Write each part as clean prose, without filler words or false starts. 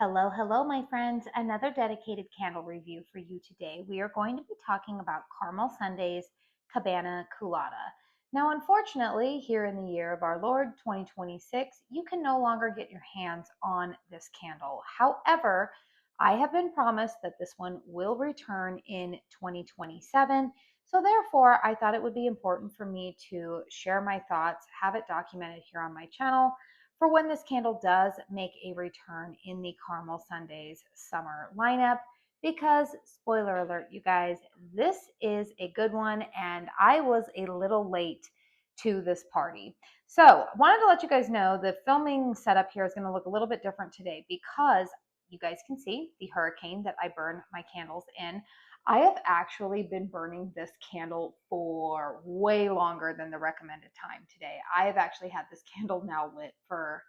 Hello, hello, my friends. Another dedicated candle review for you today. We are going to be talking about Caramel Sunday's Cabana Coolada. Now, unfortunately, here in the year of our Lord 2026, you can no longer get your hands on this candle. However, I have been promised that this one will return in 2027. So, therefore, I thought it would be important for me to share my thoughts, have it documented here on my channel for when this candle does make a return in the Caramel Sundays summer lineup. Because, spoiler alert, you guys, this is a good one, and I was a little late to this party. So, wanted to let you guys know the filming setup here is going to look a little bit different today because you guys can see the hurricane that I burn my candles in. I have actually been burning this candle for way longer than the recommended time today. I have actually had this candle now lit for,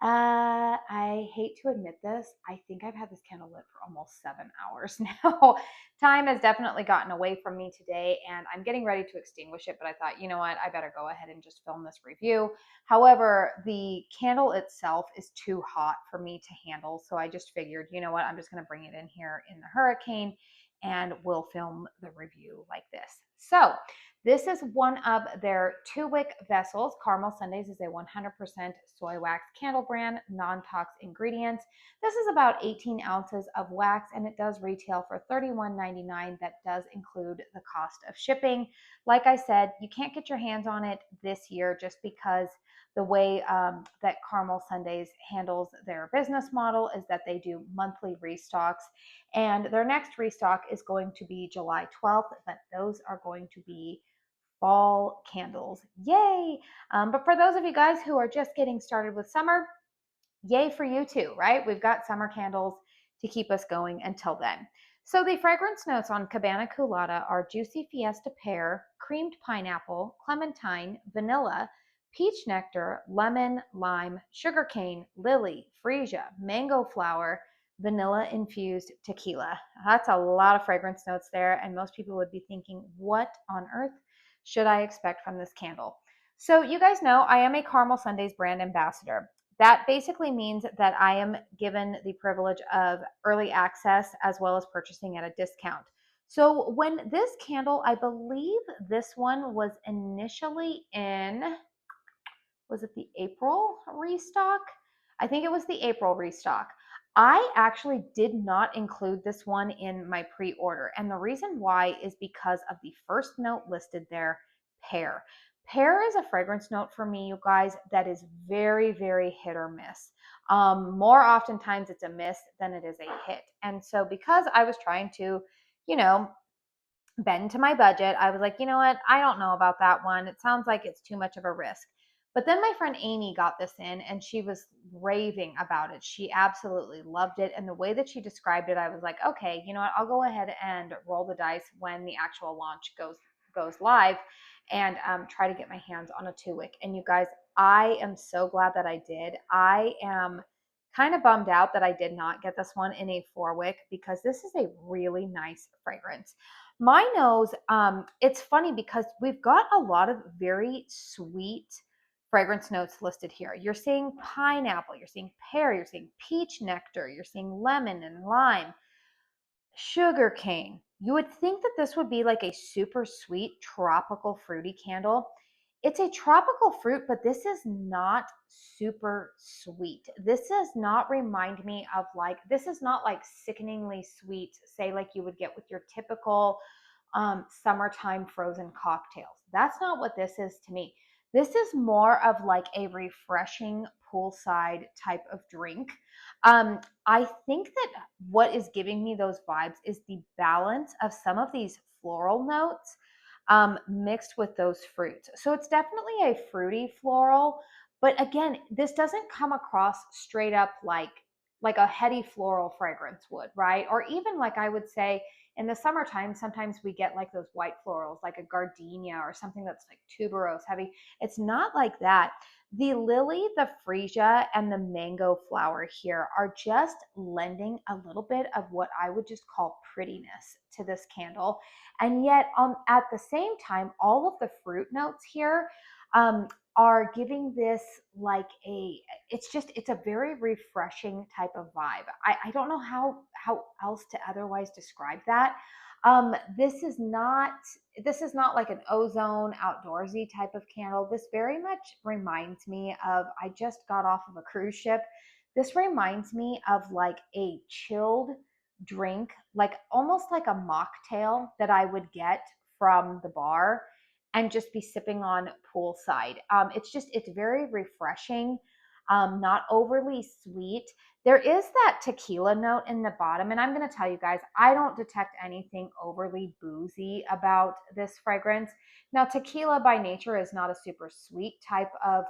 I hate to admit this, I think I've had this candle lit for almost 7 hours now. Time has definitely gotten away from me today, and I'm getting ready to extinguish it, but I thought, you know what, I better go ahead and just film this review. However, the candle itself is too hot for me to handle, so I just figured, you know what, I'm just going to bring it in here in the hurricane and we'll film the review like this. So, this is one of their 2-wick vessels. Caramel Sundays is a 100% soy wax candle brand, non-tox ingredients. This is about 18 ounces of wax, and it does retail for $31.99. That does include the cost of shipping. Like I said, you can't get your hands on it this year just because the way that Caramel Sundays handles their business model is that they do monthly restocks, and their next restock is going to be July 12th, but those are going to be fall candles. Yay! But for those of you guys who are just getting started with summer, yay for you too, right? We've got summer candles to keep us going until then. So the fragrance notes on Cabana Coolada are juicy Fiesta pear, creamed pineapple, clementine, vanilla, peach nectar, lemon, lime, sugarcane, lily, freesia, mango flower, vanilla infused tequila. That's a lot of fragrance notes there, and most people would be thinking, what on earth should I expect from this candle? So you guys know I am a Caramel Sundays brand ambassador. That basically means that I am given the privilege of early access as well as purchasing at a discount. So when this candle, I believe this one was initially in, was it the April restock? I think it was the April restock. I actually did not include this one in my pre-order. And the reason why is because of the first note listed there, pear. Pear is a fragrance note for me, you guys, that is very, very hit or miss. More oftentimes it's a miss than it is a hit. And so because I was trying to, you know, bend to my budget, I was like, you know what? I don't know about that one. It sounds like it's too much of a risk. But then my friend Amy got this in and she was raving about it. She absolutely loved it. And the way that she described it, I was like, okay, you know what? I'll go ahead and roll the dice when the actual launch goes live and try to get my hands on a 2-wick. And you guys, I am so glad that I did. I am kind of bummed out that I did not get this one in a 4-wick because this is a really nice fragrance. My nose, it's funny because we've got a lot of very sweet fragrance notes listed here. You're seeing pineapple, you're seeing pear, you're seeing peach nectar, you're seeing lemon and lime, sugar cane. You would think that this would be like a super sweet tropical fruity candle. It's a tropical fruit, but this is not super sweet. This does not remind me of like, this is not like sickeningly sweet, say like you would get with your typical summertime frozen cocktails. That's not what this is to me. This is more of like a refreshing poolside type of drink. I think that what is giving me those vibes is the balance of some of these floral notes mixed with those fruits. So it's definitely a fruity floral, but again, this doesn't come across straight up like a heady floral fragrance would, right? Or even like I would say in the summertime, sometimes we get like those white florals, like a gardenia or something that's like tuberose heavy. It's not like that. The lily, the freesia, and the mango flower here are just lending a little bit of what I would just call prettiness to this candle. And yet, at the same time, all of the fruit notes here, are giving this like it's a very refreshing type of vibe. I don't know how else to otherwise describe that. This is not like an ozone outdoorsy type of candle. This very much reminds me of, I just got off of a cruise ship. This reminds me of like a chilled drink, like almost like a mocktail that I would get from the bar and just be sipping on poolside. It's very refreshing, not overly sweet. There is that tequila note in the bottom, and I'm going to tell you guys, I don't detect anything overly boozy about this fragrance. Now, tequila by nature is not a super sweet type of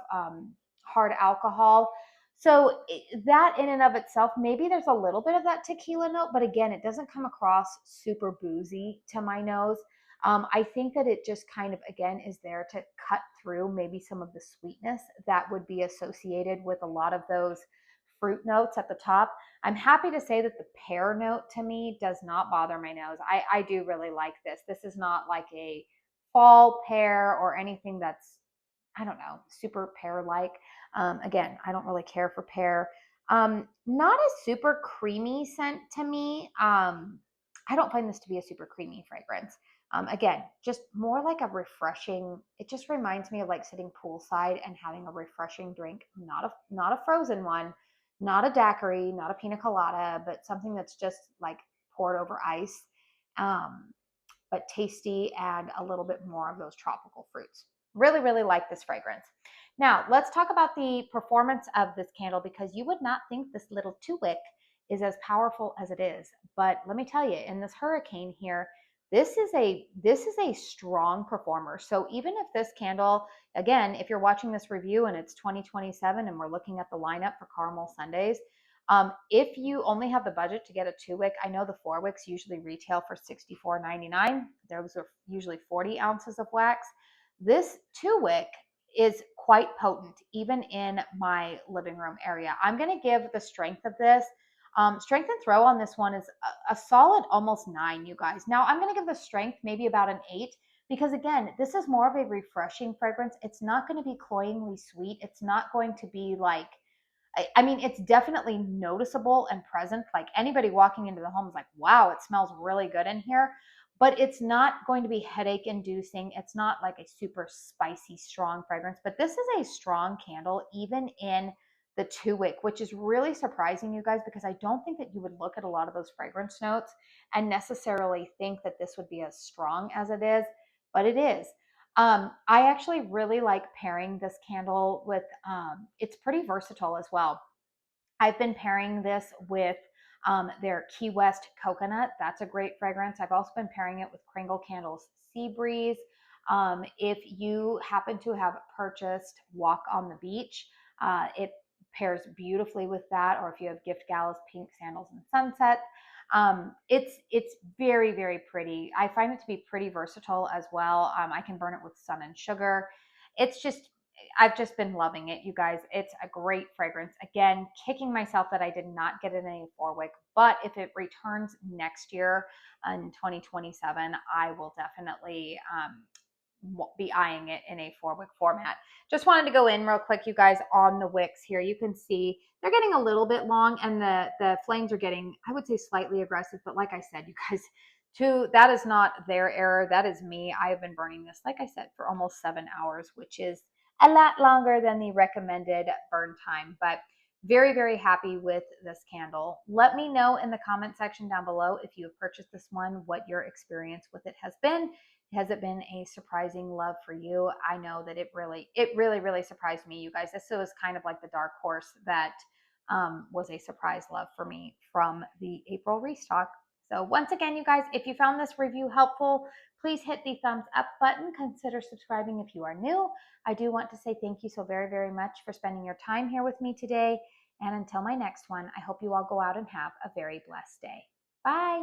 hard alcohol. So that in and of itself, maybe there's a little bit of that tequila note, but again, it doesn't come across super boozy to my nose. I think that it just kind of, again, is there to cut through maybe some of the sweetness that would be associated with a lot of those fruit notes at the top. I'm happy to say that the pear note to me does not bother my nose. I do really like this. This is not like a fall pear or anything that's, I don't know, super pear-like. Again, I don't really care for pear. Not a super creamy scent to me. I don't find this to be a super creamy fragrance. Again, just more like a refreshing. It just reminds me of like sitting poolside and having a refreshing drink, not a frozen one, not a daiquiri, not a pina colada, but something that's just like poured over ice, but tasty and a little bit more of those tropical fruits. Really, really like this fragrance. Now, let's talk about the performance of this candle, because you would not think this little 2-wick is as powerful as it is. But let me tell you, in this hurricane here, this is a strong performer. So even if this candle, again, if you're watching this review and it's 2027 and we're looking at the lineup for Caramel Sundays, if you only have the budget to get a 2-wick, I know the 4-wicks usually retail for $64.99. Those are usually 40 ounces of wax. This 2-wick is quite potent, even in my living room area. I'm going to give the strength of this. Strength and throw on this one is a solid almost 9, you guys. Now, I'm going to give the strength maybe about an 8, because again, this is more of a refreshing fragrance. It's not going to be cloyingly sweet. It's not going to be like, I mean, it's definitely noticeable and present. Like anybody walking into the home is like, wow, it smells really good in here. But it's not going to be headache inducing. It's not like a super spicy, strong fragrance. But this is a strong candle, even in the 2-wick, which is really surprising, you guys, because I don't think that you would look at a lot of those fragrance notes and necessarily think that this would be as strong as it is, but it is. I actually really like pairing this candle with, it's pretty versatile as well. I've been pairing this with their Key West Coconut. That's a great fragrance. I've also been pairing it with Kringle Candles Sea Breeze. If you happen to have purchased Walk on the Beach, it pairs beautifully with that. Or if you have Gift Gala's Pink Sandals and Sunset, it's very, very pretty. I find it to be pretty versatile as well. I can burn it with Sun and Sugar. It's just, I've just been loving it, you guys. It's a great fragrance. Again, kicking myself that I did not get it in a 4-wick, but if it returns next year in 2027, I will definitely be eyeing it in a 4-wick format. Just wanted to go in real quick, you guys, on the wicks here. You can see they're getting a little bit long, and the flames are getting, I would say, slightly aggressive. But like I said, you guys, that is not their error. That is me. I have been burning this, like I said, for almost 7 hours, which is a lot longer than the recommended burn time. But very, very happy with this candle. Let me know in the comment section down below if you have purchased this one, what your experience with it has been. Has it been a surprising love for you? I know that it really, really surprised me, you guys. This was kind of like the dark horse that was a surprise love for me from the April restock. So once again, you guys, if you found this review helpful, please hit the thumbs up button. Consider subscribing if you are new. I do want to say thank you so very, very much for spending your time here with me today. And until my next one, I hope you all go out and have a very blessed day. Bye.